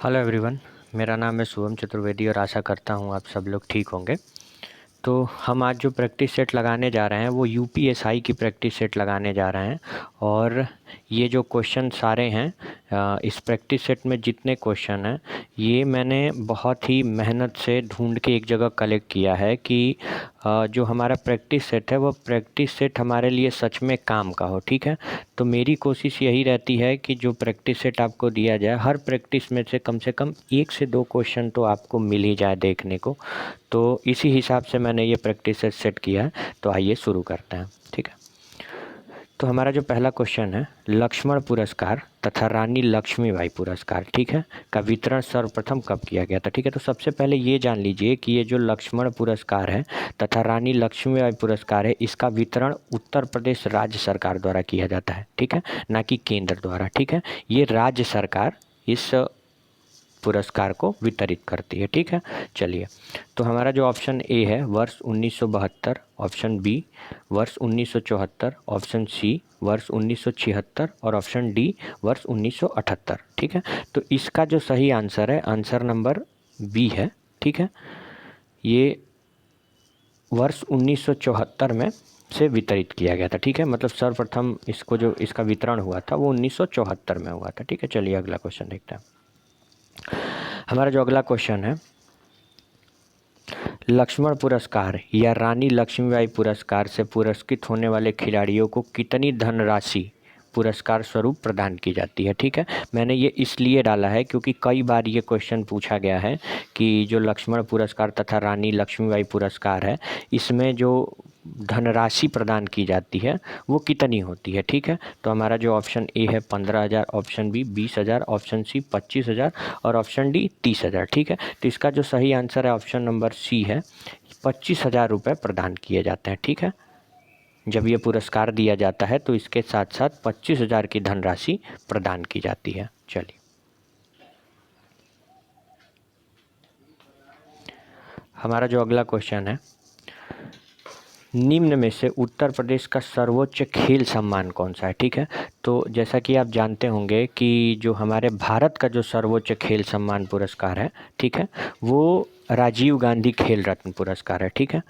Hello everyone. मेरा नाम है शुभम चतुर्वेदी और आशा करता हूँ आप सब लोग ठीक होंगे। तो हम आज जो प्रैक्टिस सेट लगाने जा रहे हैं वो यूपीएसआई की प्रैक्टिस सेट लगाने जा रहे हैं। और ये जो क्वेश्चन सारे हैं इस प्रैक्टिस सेट में जितने क्वेश्चन हैं ये मैंने बहुत ही मेहनत से ढूंढ के एक जगह कलेक्ट किया है कि जो हमारा प्रैक्टिस सेट है वो प्रैक्टिस सेट हमारे लिए सच में काम का हो। ठीक है, तो मेरी कोशिश यही रहती है कि जो प्रैक्टिस सेट आपको दिया जाए हर प्रैक्टिस में से कम 1 से 2 क्वेश्चन तो आपको मिल ही जाए देखने को। तो इसी हिसाब से मैंने ये प्रैक्टिस सेट किया है। तो आइए शुरू करते हैं। ठीक है, तो हमारा जो पहला क्वेश्चन है, लक्ष्मण पुरस्कार तथा रानी लक्ष्मीबाई पुरस्कार, ठीक है, का वितरण सर्वप्रथम कब किया गया था। ठीक है, तो सबसे पहले ये जान लीजिए कि ये जो लक्ष्मण पुरस्कार है तथा रानी लक्ष्मीबाई पुरस्कार है इसका वितरण उत्तर प्रदेश राज्य सरकार द्वारा किया जाता है। ठीक है, ना कि केंद्र द्वारा। ठीक है, ये राज्य सरकार इस पुरस्कार को वितरित करती है। ठीक है, चलिए, तो हमारा जो ऑप्शन ए है वर्ष 1972, ऑप्शन बी वर्ष 1974, ऑप्शन सी वर्ष 1976 और ऑप्शन डी वर्ष 1978। ठीक है, तो इसका जो सही आंसर है आंसर नंबर बी है। ठीक है, ये वर्ष 1974 में से वितरित किया गया था। ठीक है, मतलब सर्वप्रथम इसको जो इसका वितरण हुआ था वो 1974 में हुआ था। ठीक है, चलिए अगला क्वेश्चन देखते हैं। हमारा जो अगला क्वेश्चन है, लक्ष्मण पुरस्कार या रानी लक्ष्मीबाई पुरस्कार से पुरस्कृत होने वाले खिलाड़ियों को कितनी धनराशि पुरस्कार स्वरूप प्रदान की जाती है। ठीक है, मैंने ये इसलिए डाला है क्योंकि कई बार ये क्वेश्चन पूछा गया है कि जो लक्ष्मण पुरस्कार तथा रानी लक्ष्मीबाई पुरस्कार है इसमें जो धनराशि प्रदान की जाती है वो कितनी होती है। ठीक है, तो हमारा जो ऑप्शन ए है 15,000, ऑप्शन बी 20,000, ऑप्शन सी 25,000 और ऑप्शन डी 30,000। ठीक है, तो इसका जो सही आंसर है ऑप्शन नंबर सी है, 25,000 रुपये प्रदान किए जाते हैं। ठीक है, जब ये पुरस्कार दिया जाता है तो इसके साथ साथ 25,000 की धनराशि प्रदान की जाती है। चलिए, हमारा जो अगला क्वेश्चन है, निम्न में से उत्तर प्रदेश का सर्वोच्च खेल सम्मान कौन सा है। ठीक है, तो जैसा कि आप जानते होंगे कि जो हमारे भारत का जो सर्वोच्च खेल सम्मान पुरस्कार है, ठीक है, वो राजीव गांधी खेल रत्न पुरस्कार है। ठीक है,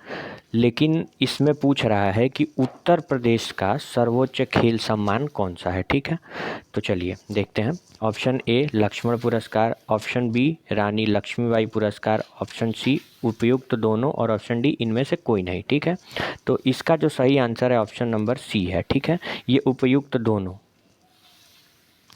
लेकिन इसमें पूछ रहा है कि उत्तर प्रदेश का सर्वोच्च खेल सम्मान कौन सा है। ठीक है, तो चलिए देखते हैं। ऑप्शन ए लक्ष्मण पुरस्कार, ऑप्शन बी रानी लक्ष्मीबाई पुरस्कार, ऑप्शन सी उपयुक्त दोनों और ऑप्शन डी इनमें से कोई नहीं। ठीक है, तो इसका जो सही आंसर है ऑप्शन नंबर सी है। ठीक है, ये उपयुक्त दोनों।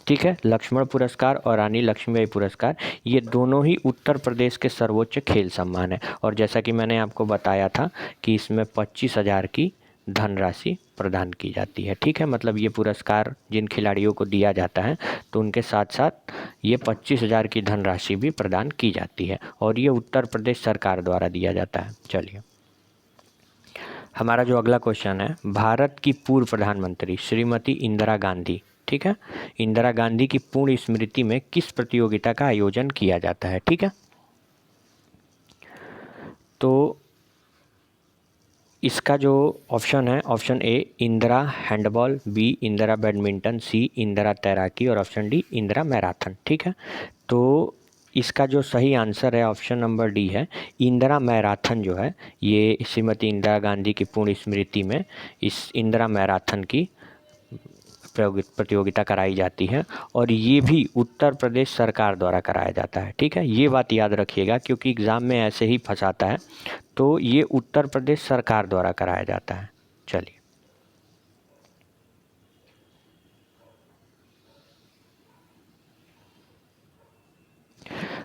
ठीक है, लक्ष्मण पुरस्कार और रानी लक्ष्मीबाई पुरस्कार ये दोनों ही उत्तर प्रदेश के सर्वोच्च खेल सम्मान है। और जैसा कि मैंने आपको बताया था कि इसमें 25,000 की धनराशि प्रदान की जाती है। ठीक है, मतलब ये पुरस्कार जिन खिलाड़ियों को दिया जाता है तो उनके साथ साथ ये 25,000 की धनराशि भी प्रदान की जाती है और ये उत्तर प्रदेश सरकार द्वारा दिया जाता है। चलिए, हमारा जो अगला क्वेश्चन है, भारत की पूर्व प्रधानमंत्री श्रीमती इंदिरा गांधी, ठीक है, इंदिरा गांधी की पूर्ण स्मृति में किस प्रतियोगिता का आयोजन किया जाता है। ठीक है, तो इसका जो ऑप्शन है option A Indira handball, B Indira badminton, C Indira तैराकी और ऑप्शन डी इंदिरा मैराथन। ठीक है, तो इसका जो सही आंसर है ऑप्शन नंबर डी है, इंदिरा मैराथन जो है ये श्रीमती इंदिरा गांधी की पूर्ण स्मृति में इस इंदिरा मैराथन की प्रतियोगिता कराई जाती है और ये भी उत्तर प्रदेश सरकार द्वारा कराया जाता है। ठीक है, ये बात याद रखिएगा क्योंकि एग्ज़ाम में ऐसे ही फंसाता है। तो ये उत्तर प्रदेश सरकार द्वारा कराया जाता है। चलिए,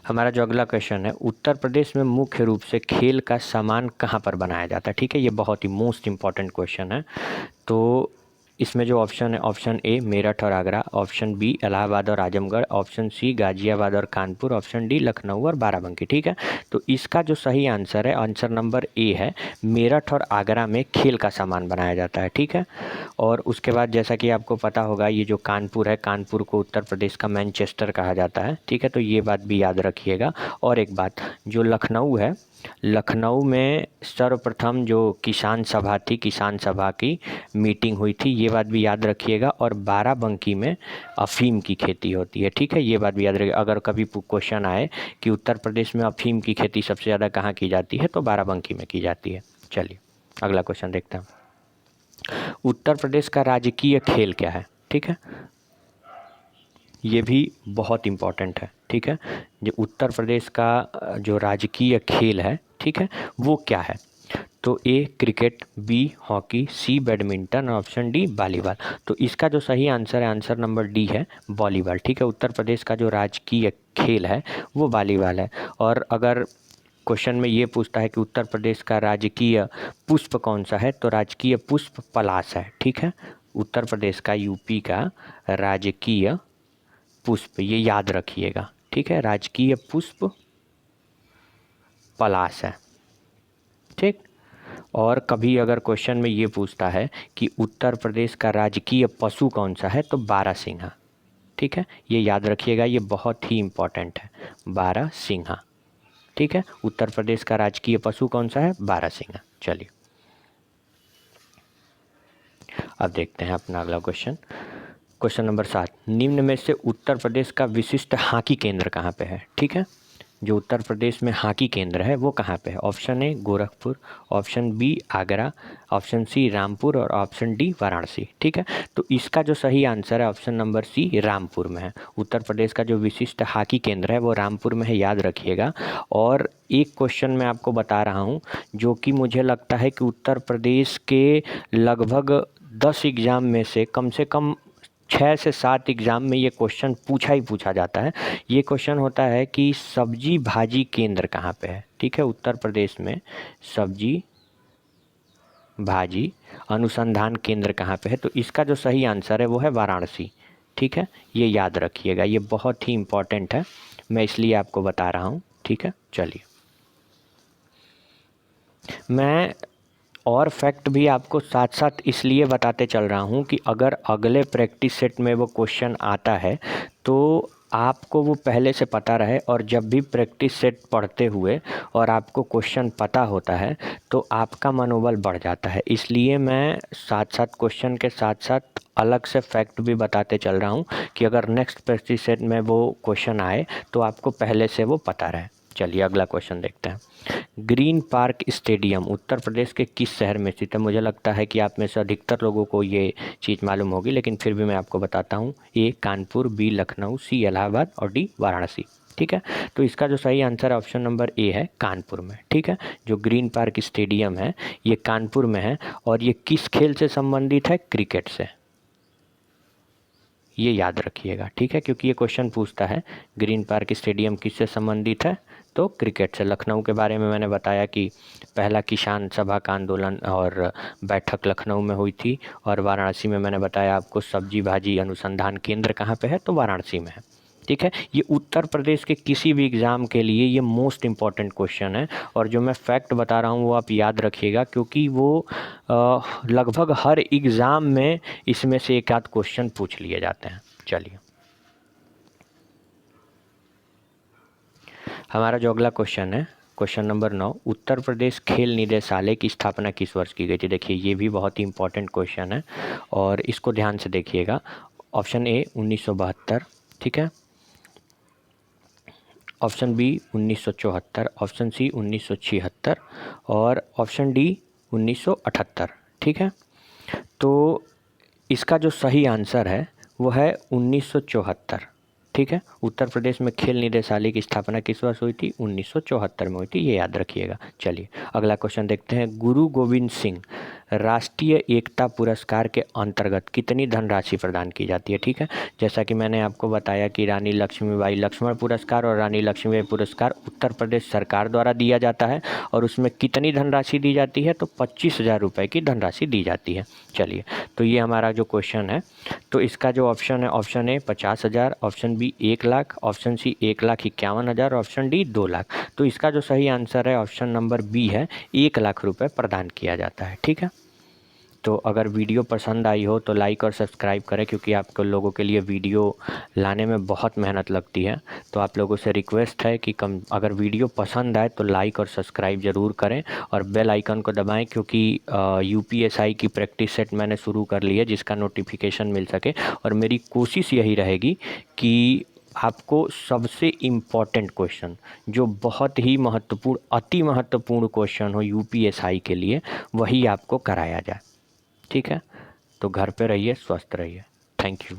हमारा जो अगला क्वेश्चन है, उत्तर प्रदेश में मुख्य रूप से खेल का सामान कहाँ पर बनाया जाता है। ठीक है, ये बहुत ही मोस्ट इम्पॉर्टेंट क्वेश्चन है। तो इसमें जो ऑप्शन है ऑप्शन ए मेरठ और आगरा, ऑप्शन बी इलाहाबाद और आजमगढ़, ऑप्शन सी गाजियाबाद और कानपुर, ऑप्शन डी लखनऊ और बाराबंकी। ठीक है, तो इसका जो सही आंसर है आंसर नंबर ए है, मेरठ और आगरा में खेल का सामान बनाया जाता है। ठीक है, और उसके बाद जैसा कि आपको पता होगा ये जो कानपुर है, कानपुर को उत्तर प्रदेश का मैनचेस्टर कहा जाता है। ठीक है, तो ये बात भी याद रखिएगा। और एक बात, जो लखनऊ है लखनऊ में सर्वप्रथम जो किसान सभा थी, किसान सभा की मीटिंग हुई थी, ये बात भी याद रखिएगा। और बाराबंकी में अफ़ीम की खेती होती है, ठीक है, ये बात भी याद रखिएगा। अगर कभी क्वेश्चन आए कि उत्तर प्रदेश में अफ़ीम की खेती सबसे ज़्यादा कहाँ की जाती है, तो बाराबंकी में की जाती है। चलिए अगला क्वेश्चन देखते हैं। उत्तर प्रदेश का राजकीय खेल क्या है? ठीक है, ये भी बहुत इम्पॉर्टेंट है। ठीक है, जो उत्तर प्रदेश का जो राजकीय खेल है, ठीक है, वो क्या है? तो ए क्रिकेट, बी हॉकी, सी बैडमिंटन, ऑप्शन डी वॉलीबॉल। तो इसका जो सही आंसर है, आंसर नंबर डी है वॉलीबॉल। ठीक है, उत्तर प्रदेश का जो राजकीय खेल है वो वॉलीबॉल है। और अगर क्वेश्चन में ये पूछता है कि उत्तर प्रदेश का राजकीय पुष्प कौन सा है, तो राजकीय पुष्प पलाश है। ठीक है, उत्तर प्रदेश का, यूपी का राजकीय पुष्प, ये याद रखिएगा। ठीक है, राजकीय पुष्प पलाश है। ठीक, और कभी अगर क्वेश्चन में ये पूछता है कि उत्तर प्रदेश का राजकीय पशु कौन सा है, तो बारहसिंहा। ठीक है, ये याद रखिएगा, ये बहुत ही इम्पोर्टेंट है, बारहसिंहा। ठीक है, उत्तर प्रदेश का राजकीय पशु कौन सा है? बारहसिंहा। चलिए अब देखते हैं अपना अगला क्वेश्चन। क्वेश्चन नंबर 7, निम्न में से उत्तर प्रदेश का विशिष्ट हॉकी केंद्र कहाँ पे है? ठीक है, जो उत्तर प्रदेश में हॉकी केंद्र है वो कहाँ पे है? Option A Gorakhpur, option B Agra, option C Rampur और ऑप्शन डी वाराणसी। ठीक है, तो इसका जो सही आंसर है ऑप्शन नंबर सी रामपुर में है। उत्तर प्रदेश का जो विशिष्ट हॉकी केंद्र है वो रामपुर में है, याद रखिएगा। और एक क्वेश्चन मैं आपको बता रहा हूँ जो कि मुझे लगता है कि उत्तर प्रदेश के लगभग 10 एग्ज़ाम में से कम 6 से 7 एग्ज़ाम में ये क्वेश्चन पूछा ही पूछा जाता है। ये क्वेश्चन होता है कि सब्जी भाजी केंद्र कहाँ पे है? ठीक है, उत्तर प्रदेश में सब्जी भाजी अनुसंधान केंद्र कहाँ पे है? तो इसका जो सही आंसर है वो है वाराणसी। ठीक है, ये याद रखिएगा, ये बहुत ही इम्पोर्टेंट है, मैं इसलिए आपको बता रहा हूँ। ठीक है, चलिए मैं और फैक्ट भी आपको साथ साथ इसलिए बताते चल रहा हूँ कि अगर अगले प्रैक्टिस सेट में वो क्वेश्चन आता है तो आपको वो पहले से पता रहे, और जब भी प्रैक्टिस सेट पढ़ते हुए और आपको क्वेश्चन पता होता है तो आपका मनोबल बढ़ जाता है। इसलिए मैं साथ साथ क्वेश्चन के साथ साथ अलग से फैक्ट भी बताते चल रहा हूँ कि अगर नेक्स्ट प्रैक्टिस सेट में वो क्वेश्चन आए तो आपको पहले से वो पता रहे। चलिए अगला क्वेश्चन देखते हैं। Green park stadium Uttar Pradesh के किस शहर में स्थित है? मुझे लगता है कि आप में से अधिकतर लोगों को ये चीज़ मालूम होगी, लेकिन फिर भी मैं आपको बताता हूँ। ए कानपुर, बी लखनऊ, सी इलाहाबाद और डी वाराणसी। ठीक है, तो इसका जो सही आंसर ऑप्शन नंबर ए है कानपुर में। ठीक है, जो ग्रीन पार्क स्टेडियम है ये कानपुर में है, और ये किस खेल से संबंधित है? क्रिकेट से, ये याद रखिएगा। ठीक है, क्योंकि ये क्वेश्चन पूछता है ग्रीन पार्क स्टेडियम किससे संबंधित है, तो क्रिकेट से। लखनऊ के बारे में मैंने बताया कि पहला किसान सभा का आंदोलन और बैठक लखनऊ में हुई थी, और वाराणसी में मैंने बताया आपको सब्जी भाजी अनुसंधान केंद्र कहाँ पे है, तो वाराणसी में है। ठीक है, ये उत्तर प्रदेश के किसी भी एग्ज़ाम के लिए ये मोस्ट इम्पॉर्टेंट क्वेश्चन है, और जो मैं फैक्ट बता रहा हूँ वो आप याद रखिएगा, क्योंकि वो लगभग हर एग्ज़ाम में इसमें से एक आध क्वेश्चन पूछ लिए जाते हैं। चलिए हमारा जो अगला क्वेश्चन है, क्वेश्चन नंबर 9, उत्तर प्रदेश खेल निदेशालय की स्थापना किस वर्ष की गई थी? देखिए ये भी बहुत ही इंपॉर्टेंट क्वेश्चन है और इसको ध्यान से देखिएगा। ऑप्शन ए 1972, ठीक है, ऑप्शन बी 1974, ऑप्शन सी 1976 और ऑप्शन डी 1978। ठीक है, तो इसका जो सही आंसर है वो है 1974। ठीक है, उत्तर प्रदेश में खेल निदेशालय की स्थापना किस वर्ष हुई थी? 1974 में हुई थी, ये याद रखिएगा। चलिए अगला क्वेश्चन देखते हैं। गुरु गोविंद सिंह राष्ट्रीय एकता पुरस्कार के अंतर्गत कितनी धनराशि प्रदान की जाती है? ठीक है, जैसा कि मैंने आपको बताया कि रानी लक्ष्मीबाई लक्ष्मण पुरस्कार और रानी लक्ष्मीबाई पुरस्कार उत्तर प्रदेश सरकार द्वारा दिया जाता है, और उसमें कितनी धनराशि दी जाती है? तो 25,000 रुपये की धनराशि दी जाती है। चलिए, तो ये हमारा जो क्वेश्चन है, तो इसका जो ऑप्शन है, option A 50,000, option B 1 lakh, option C 1,51,000, option D 2 lakh. तो इसका जो सही आंसर है ऑप्शन नंबर बी है, 1 लाख रुपए प्रदान किया जाता है। ठीक है, तो अगर वीडियो पसंद आई हो तो लाइक और सब्सक्राइब करें, क्योंकि आपको लोगों के लिए वीडियो लाने में बहुत मेहनत लगती है। तो आप लोगों से रिक्वेस्ट है कि अगर वीडियो पसंद आए तो लाइक और सब्सक्राइब ज़रूर करें और बेल आइकन को दबाएं, क्योंकि यूपीएसआई की प्रैक्टिस सेट मैंने शुरू कर ली है जिसका नोटिफिकेशन मिल सके। और मेरी कोशिश यही रहेगी कि आपको सबसे इम्पॉर्टेंट क्वेश्चन, जो बहुत ही महत्वपूर्ण, अति महत्वपूर्ण क्वेश्चन हो यूपीएसआई के लिए, वही आपको कराया जाए। ठीक है, तो घर पे रहिए, स्वस्थ रहिए। Thank you.